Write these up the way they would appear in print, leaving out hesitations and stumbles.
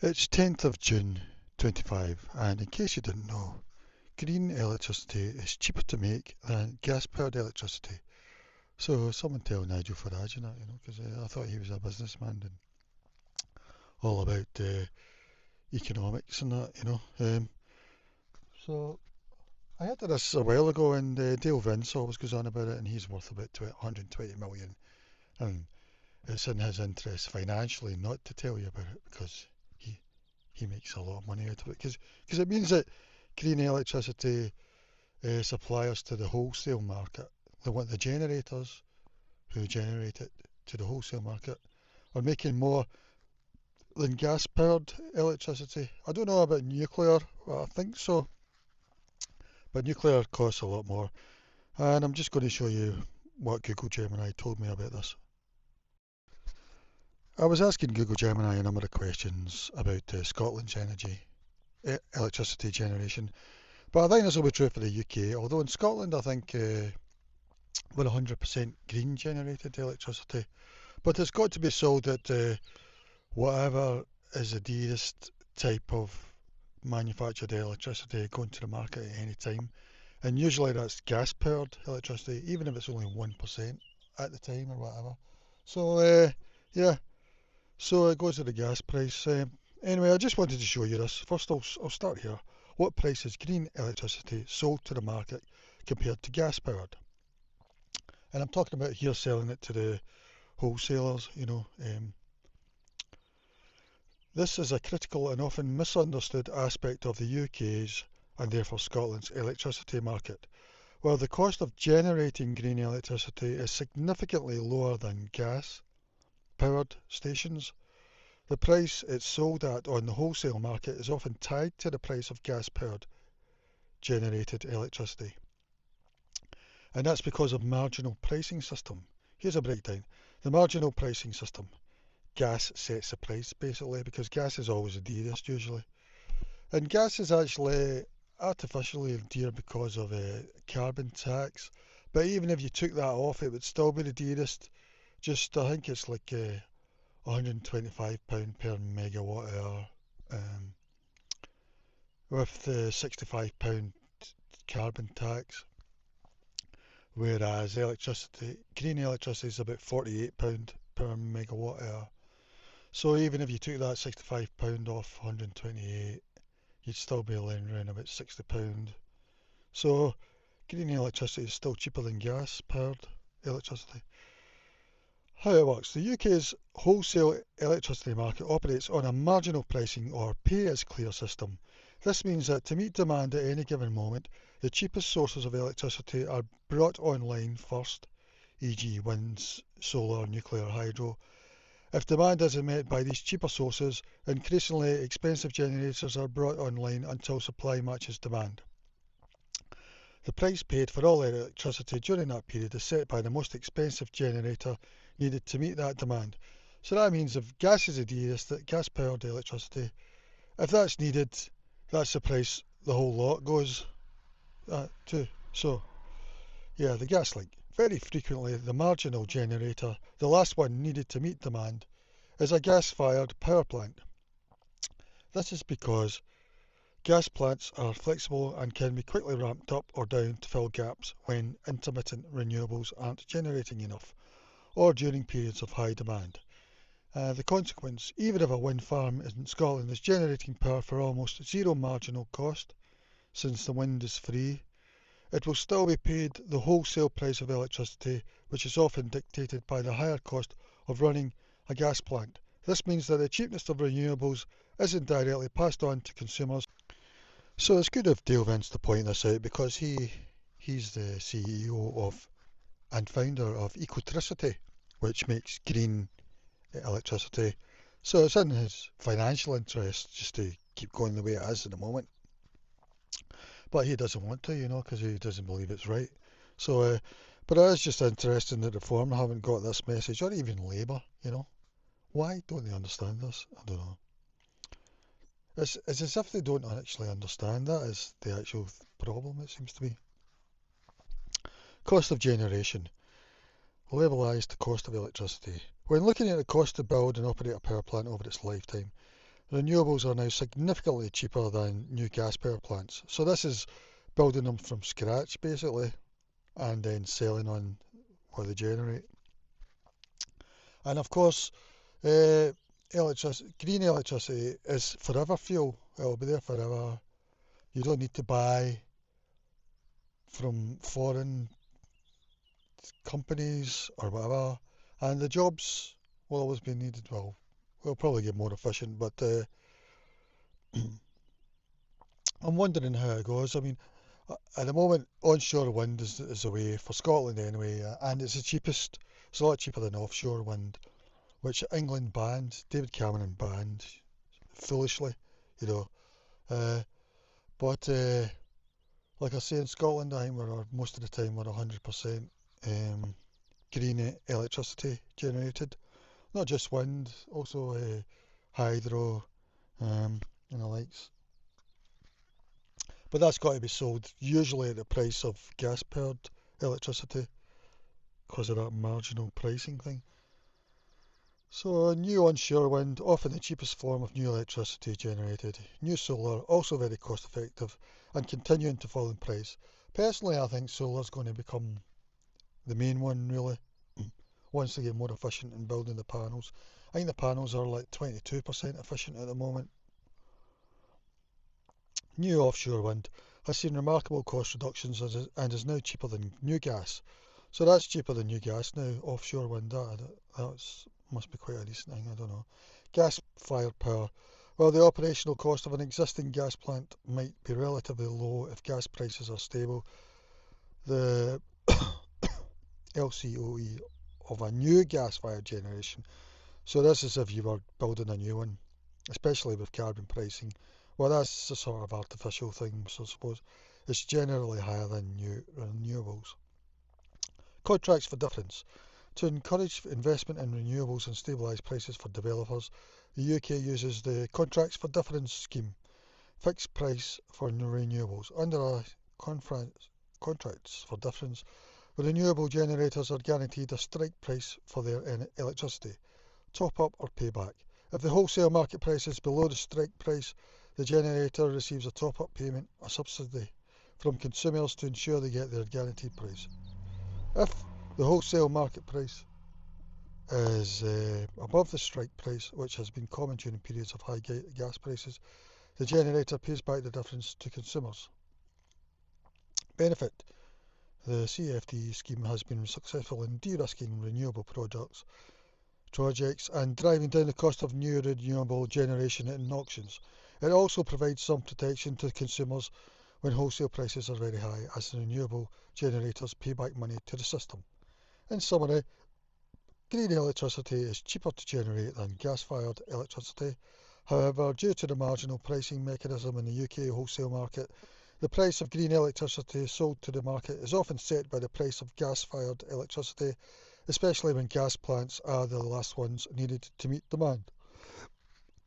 It's 10th of June 25, and in case you didn't know, green electricity is cheaper to make than gas-powered electricity. So someone tell Nigel Farage that, because I thought he was a businessman and all about economics and that, So I heard of this a while ago, and Dale Vince always goes on about it, and he's worth about 120 million, and it's in his interest financially not to tell you about it because he he makes a lot of money out of it because it means that green electricity suppliers to the wholesale market, the generators who generate it to the wholesale market, are making more than gas powered electricity. I don't know about nuclear, well, I think so, but nuclear costs a lot more. And I'm just going to show you what Google Gemini told me about this. I was asking Google Gemini a number of questions about Scotland's electricity generation. But I think this will be true for the UK, although in Scotland I think we're 100% green generated electricity. But it's got to be sold at whatever is the dearest type of manufactured electricity going to the market at any time. And usually that's gas powered electricity, even if it's only 1% at the time or whatever. So, yeah, so it goes to the gas price. Anyway, I just wanted to show you this. First, I'll start here. What price is green electricity sold to the market compared to gas powered? And I'm talking about here selling it to the wholesalers, This is a critical and often misunderstood aspect of the UK's and therefore Scotland's electricity market. While the cost of generating green electricity is significantly lower than gas powered stations, the price it's sold at on the wholesale market is often tied to the price of gas powered generated electricity. And that's because of marginal pricing system. Here's a breakdown. The marginal pricing system. Gas sets the price basically because gas is always the dearest usually. And gas is actually artificially dear because of a carbon tax. But even if you took that off, it would still be the dearest. Just, I think it's like £125 per megawatt hour with the £65 carbon tax. Whereas green electricity is about £48 per megawatt hour. So even if you took that £65 off 128, you'd still be laying around about £60. So green electricity is still cheaper than gas powered electricity. How it works. The UK's wholesale electricity market operates on a marginal pricing or pay as clear system. This means that to meet demand at any given moment, the cheapest sources of electricity are brought online first, e.g. wind, solar, nuclear, hydro. If demand isn't met by these cheaper sources, increasingly expensive generators are brought online until supply matches demand. The price paid for all electricity during that period is set by the most expensive generator needed to meet that demand. So that means if gas is the dearest, that gas powered electricity, if that's needed, that's the price the whole lot goes to. So, yeah, the gas link. Very frequently, the marginal generator, the last one needed to meet demand, is a gas-fired power plant. This is because gas plants are flexible and can be quickly ramped up or down to fill gaps when intermittent renewables aren't generating enough, or during periods of high demand. The consequence, even if a wind farm in Scotland is generating power for almost zero marginal cost, since the wind is free, it will still be paid the wholesale price of electricity, which is often dictated by the higher cost of running a gas plant. This means that the cheapness of renewables isn't directly passed on to consumers. So it's good of Dale Vince to point this out because he's the CEO of and founder of Ecotricity, which makes green electricity. So it's in his financial interest just to keep going the way it is at the moment. But he doesn't want to, because he doesn't believe it's right. So, but it is just interesting that Reform haven't got this message, or even Labour. Why don't they understand this? I don't know. It's as if they don't actually understand that is the actual problem, it seems to be. Cost of generation. Levelised cost of electricity. When looking at the cost to build and operate a power plant over its lifetime, Renewables are now significantly cheaper than new gas power plants. So this is building them from scratch basically and then selling on what they generate. And of course, green electricity is forever fuel. It'll be there forever. You don't need to buy from foreign companies or whatever. And the jobs will always be needed. Well, we'll probably get more efficient, but I'm wondering how it goes. I mean, at the moment, onshore wind is the way for Scotland anyway, and it's the cheapest. It's a lot cheaper than offshore wind, which England banned. David Cameron banned foolishly, you know. Uh, but like I say, in Scotland, I think most of the time we're 100% um, green electricity generated. Not just wind, also hydro and the likes. But that's got to be sold usually at the price of gas-powered electricity because of that marginal pricing thing. So new onshore wind, often the cheapest form of new electricity generated. New solar, also very cost effective and continuing to fall in price. Personally, I think solar is going to become the main one really, once they get more efficient in building the panels. I think the panels are like 22% efficient at the moment. New offshore wind has seen remarkable cost reductions and is now cheaper than new gas. So that's cheaper than new gas now, offshore wind. That must be quite a decent thing, I don't know. Gas-fired power. Well, the operational cost of an existing gas plant might be relatively low if gas prices are stable. The LCOE of a new gas-fired generation. So this is if you were building a new one, especially with carbon pricing. Well, that's a sort of artificial thing, so I suppose it's generally higher than new renewables. Contracts for difference. To encourage investment in renewables and stabilise prices for developers, the UK uses the Contracts for Difference scheme, fixed price for new renewables. Under a Contracts for Difference, renewable generators are guaranteed a strike price for their electricity, top up or payback. If the wholesale market price is below the strike price, the generator receives a top up payment, a subsidy, from consumers to ensure they get their guaranteed price. If the wholesale market price is above the strike price, which has been common during periods of high gas prices, the generator pays back the difference to consumers. Benefit. The CFD scheme has been successful in de-risking renewable projects and driving down the cost of new renewable generation in auctions. It also provides some protection to consumers when wholesale prices are very high, as the renewable generators pay back money to the system. In summary, green electricity is cheaper to generate than gas-fired electricity. However, due to the marginal pricing mechanism in the UK wholesale market, the price of green electricity sold to the market is often set by the price of gas-fired electricity, especially when gas plants are the last ones needed to meet demand.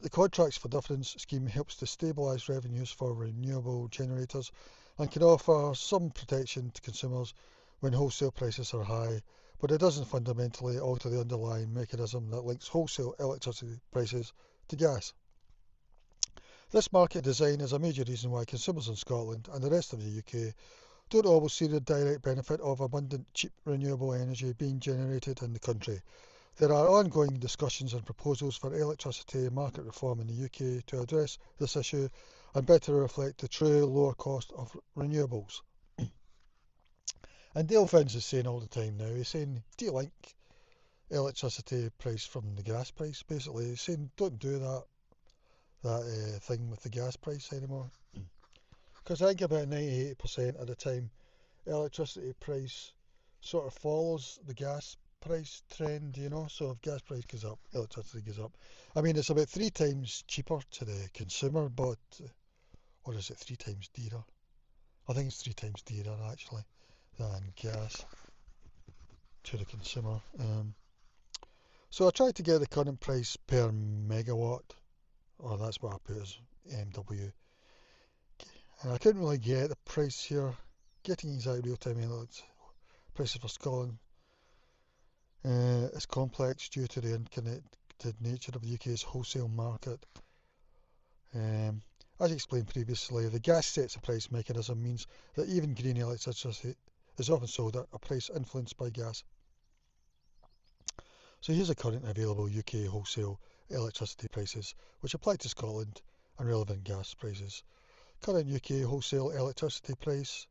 The Contracts for Difference scheme helps to stabilise revenues for renewable generators and can offer some protection to consumers when wholesale prices are high, but it doesn't fundamentally alter the underlying mechanism that links wholesale electricity prices to gas. This market design is a major reason why consumers in Scotland and the rest of the UK don't always see the direct benefit of abundant, cheap renewable energy being generated in the country. There are ongoing discussions and proposals for electricity market reform in the UK to address this issue and better reflect the true lower cost of renewables. And Dale Finns is saying all the time now, he's saying delink electricity price from the gas price, basically. He's saying don't do that thing with the gas price anymore. Because I think about 98% of the time electricity price sort of follows the gas price trend, you know. So if gas price goes up, electricity goes up. I mean, it's about 3 times cheaper to the consumer, but or is it 3 times dearer? I think it's 3 times dearer actually than gas to the consumer. So I tried to get the current price per megawatt, or that's what I put as MW, and I couldn't really get the price here. Getting exact real-time prices for Scotland is complex due to the interconnected nature of the UK's wholesale market. Um, as explained previously, the gas sets a price mechanism means that even green electricity is often sold at a price influenced by gas. So here's the current available UK wholesale electricity prices, which apply to Scotland and relevant gas prices. Current UK wholesale electricity price,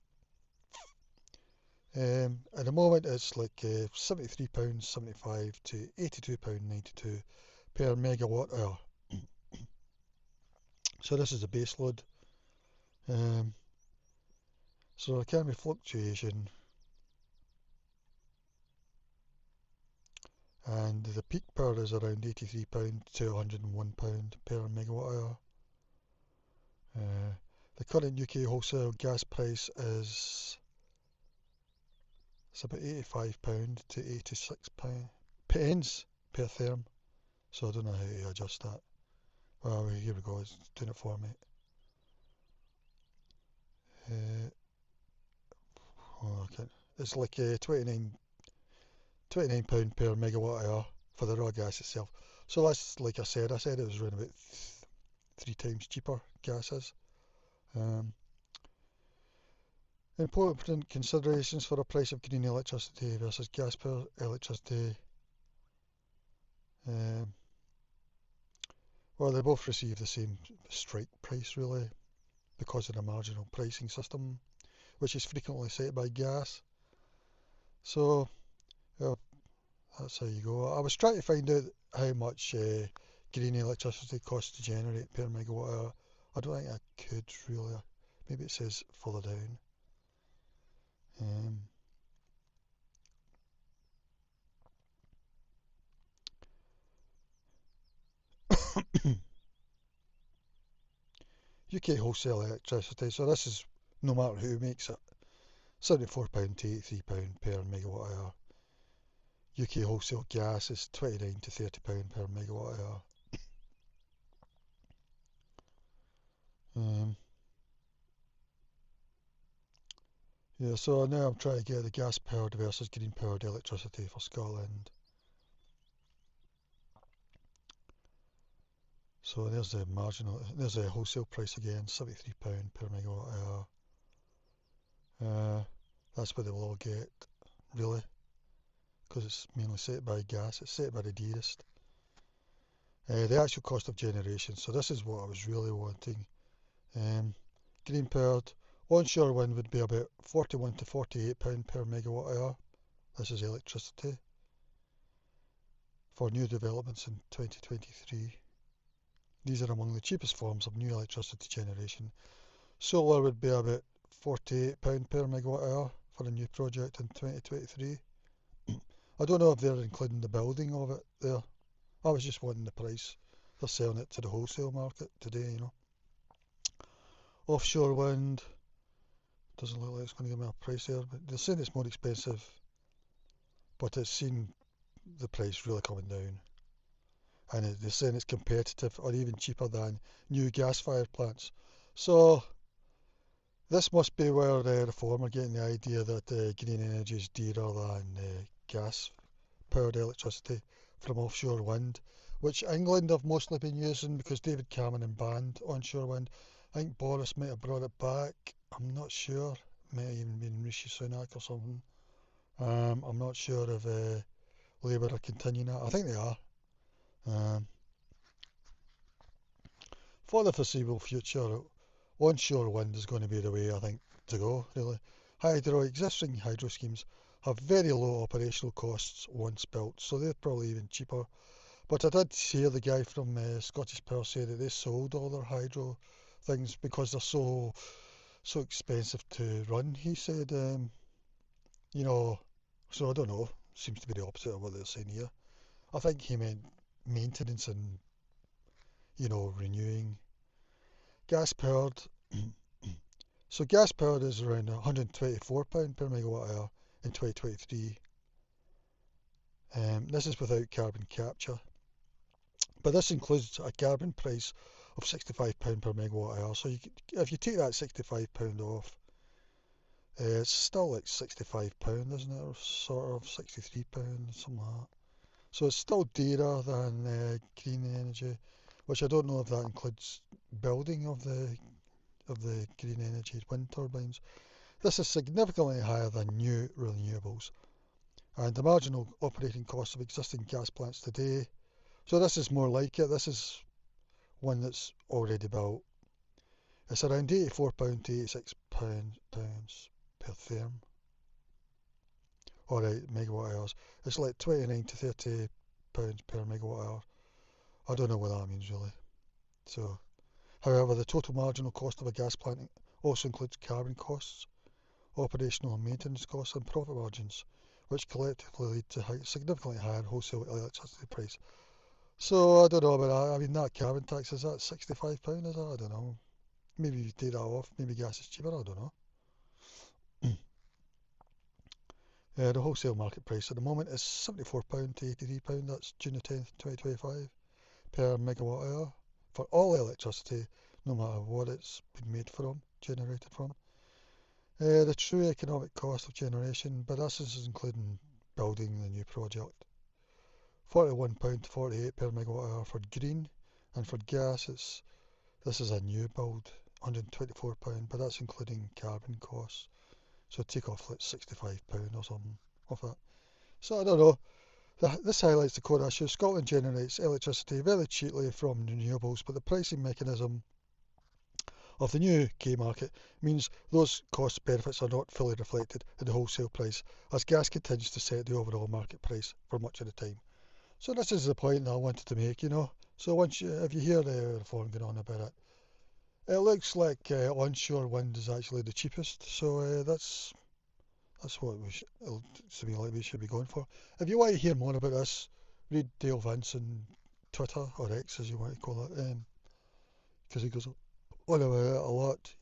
at the moment it's like £73.75 to £82.92 per megawatt hour. So this is the base load. Um, so there can be fluctuation, and the peak power is around £83 to £101 per megawatt hour. The current UK wholesale gas price is it's about £85 to £86 pence per therm. So I don't know how to adjust that. Well, here we go. It's doing it for me. Uh, okay. It's like £29 per megawatt hour for the raw gas itself. So that's like I said it was around about three times cheaper gas is. Um, Important considerations for a price of green electricity versus gas powered electricity. Um, well, they both receive the same strike price really because of the marginal pricing system, which is frequently set by gas. So, yeah, that's how you go. I was trying to find out how much green electricity costs to generate per megawatt hour. I don't think I could really. Maybe it says further down. Um, UK wholesale electricity, so this is no matter who makes it, £74 to £83 per megawatt hour. UK wholesale gas is £29 to £30 per megawatt hour. Um, yeah, so now I'm trying to get the gas powered versus green powered electricity for Scotland. So there's the wholesale price again, £73 per megawatt hour. That's what they will all get, really, because it's mainly set by gas. It's set by the dearest. The actual cost of generation. So this is what I was really wanting. Um, Green powered onshore wind would be about £41 to £48 per megawatt hour. This is electricity for new developments in 2023. These are among the cheapest forms of new electricity generation. Solar would be about £48 per megawatt hour for a new project in 2023. I don't know if they're including the building of it there. I was just wanting the price. They're selling it to the wholesale market today. Offshore wind doesn't look like it's going to give me a price there, but they're saying it's more expensive, but it's seen the price really coming down. And they're saying it's competitive or even cheaper than new gas-fired plants. So this must be where the Reform are getting the idea that green energy is dearer than gas-powered electricity from offshore wind, which England have mostly been using because David Cameron banned onshore wind. I think Boris might have brought it back. I'm not sure. It might have even been Rishi Sunak or something. I'm not sure if Labour are continuing that. I think they are. Um, for the foreseeable future, onshore wind is going to be the way I think to go, really. Existing hydro schemes have very low operational costs once built, so they're probably even cheaper. But I did hear the guy from Scottish Power say that they sold all their hydro things because they're so expensive to run. He said, you know, so I don't know. Seems to be the opposite of what they're saying here. I think he meant maintenance and renewing. Gas powered. So gas powered is around £124 per megawatt hour in 2023. This is without carbon capture, but this includes a carbon price of £65 per megawatt hour. So if you take that £65 off, it's still like £65, isn't it? Or sort of £63, something like that. So it's still dearer than green energy, which I don't know if that includes building of the green energy wind turbines. This is significantly higher than new renewables, and the marginal operating costs of existing gas plants today. So this is more like it. This is one that's already built. It's around £84 to £86 per therm, or megawatt hours. It's like 29 to £30 per megawatt hour. I don't know what that means really. So, however, the total marginal cost of a gas plant also includes carbon costs, operational and maintenance costs, and profit margins, which collectively lead to significantly higher wholesale electricity price. So I don't know about that. I mean, that carbon tax, is that £65, is that? I don't know. Maybe you take that off, maybe gas is cheaper, I don't know. The wholesale market price at the moment is £74 to £83, that's June the 10th, 2025, per megawatt hour for all electricity, no matter what it's been made from, generated from. The true economic cost of generation, but this is including building the new project, £41 to £48 per megawatt hour for green, and for gas, this is a new build, £124, but that's including carbon costs. So take off like £65 or something off that. So I don't know. This highlights the core issue. Scotland generates electricity very cheaply from renewables, but the pricing mechanism of the new UK market means those cost benefits are not fully reflected in the wholesale price, as gas continues to set the overall market price for much of the time. So this is the point that I wanted to make, you know. So if you hear the reform going on about it, it looks like onshore wind is actually the cheapest. So that's what to me like we should be going for. If you want to hear more about this, read Dale Vince on Twitter, or X as you want to call it, because he goes on about it a lot.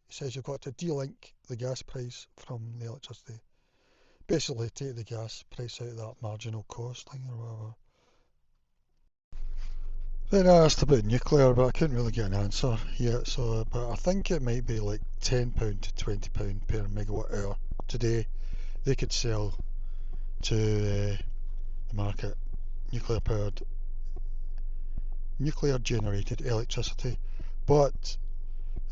He says you've got to delink the gas price from the electricity. Basically take the gas price out of that marginal cost thing or whatever. Then I asked about nuclear, but I couldn't really get an answer yet. So, but I think it might be like £10 to £20 per megawatt hour today. They could sell to the market nuclear generated electricity, but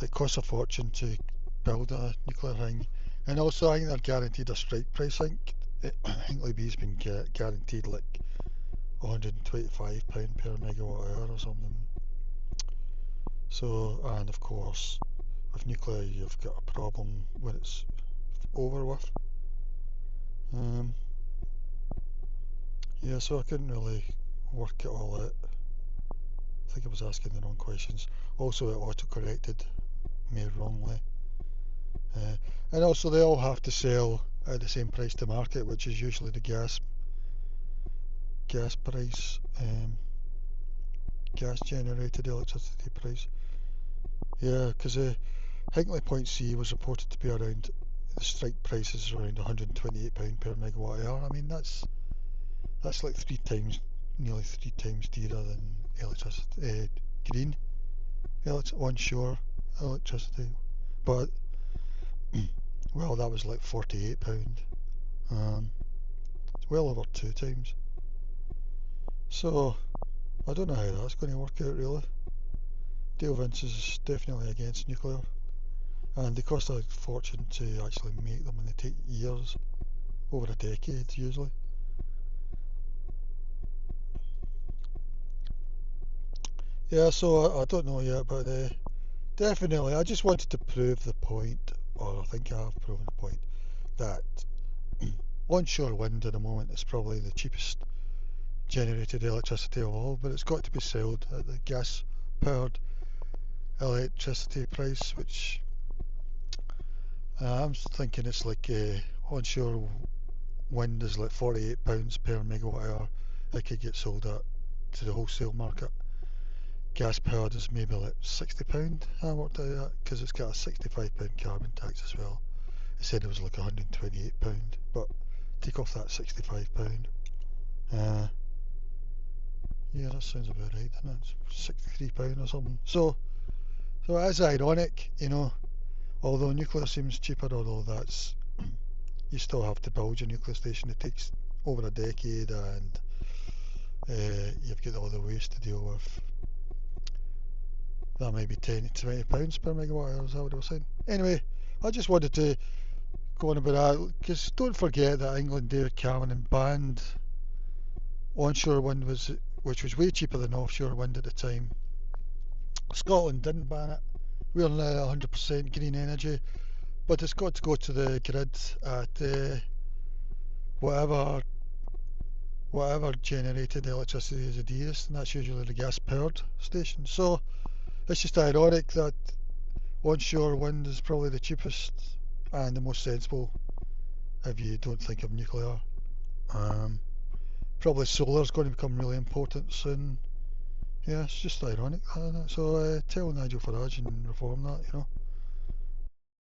it costs a fortune to build a nuclear thing. And also, I think they're guaranteed a strike price. I think Hinkley B's been guaranteed like £125 per megawatt hour or something. So, and of course, with nuclear, you've got a problem when it's over with. Yeah, so I couldn't really work it all out. I think I was asking the wrong questions. Also, it auto-corrected me wrongly. And also, they all have to sell at the same price to market, which is usually the gas price, gas generated electricity price. Yeah, because Hinkley Point C was reported to be around, the strike price is around £128 per megawatt hour. I mean, that's like nearly three times dearer than electricity, green onshore electricity. But well, that was like £48. It's well over two times. So I don't know how that's going to work out really. Dale Vince is definitely against nuclear, and they cost a fortune to actually make them, and they take years, over a decade usually. Yeah, so I don't know yet, but definitely I just wanted to prove the point, or I think I have proven the point, that onshore wind at the moment is probably the cheapest generated electricity of all, but it's got to be sold at the gas powered electricity price, which I'm thinking it's like onshore wind is like £48 per megawatt hour. It could get sold at to the wholesale market. Gas powered is maybe like £60. I worked out that because it's got a £65 carbon tax as well. It said it was like £128, but take off that £65. Yeah, that sounds about right, doesn't it? It's £63 or something. So it is ironic, you know. Although nuclear seems cheaper, although you still have to build your nuclear station. It takes over a decade, and you've got all the waste to deal with. that might be 10 to 20 pounds per megawatt hour, is that what I was saying? Anyway, I just wanted to go on about that, because don't forget that England, David Cameron banned onshore wind, which was way cheaper than offshore wind at the time. Scotland didn't ban it. We're now 100% green energy, but it's got to go to the grid at whatever generated electricity is the dearest, and that's usually the gas powered station. So it's just ironic that onshore wind is probably the cheapest and the most sensible if you don't think of nuclear. Probably solar is going to become really important soon. Yeah, it's just ironic. So tell Nigel Farage and reform that,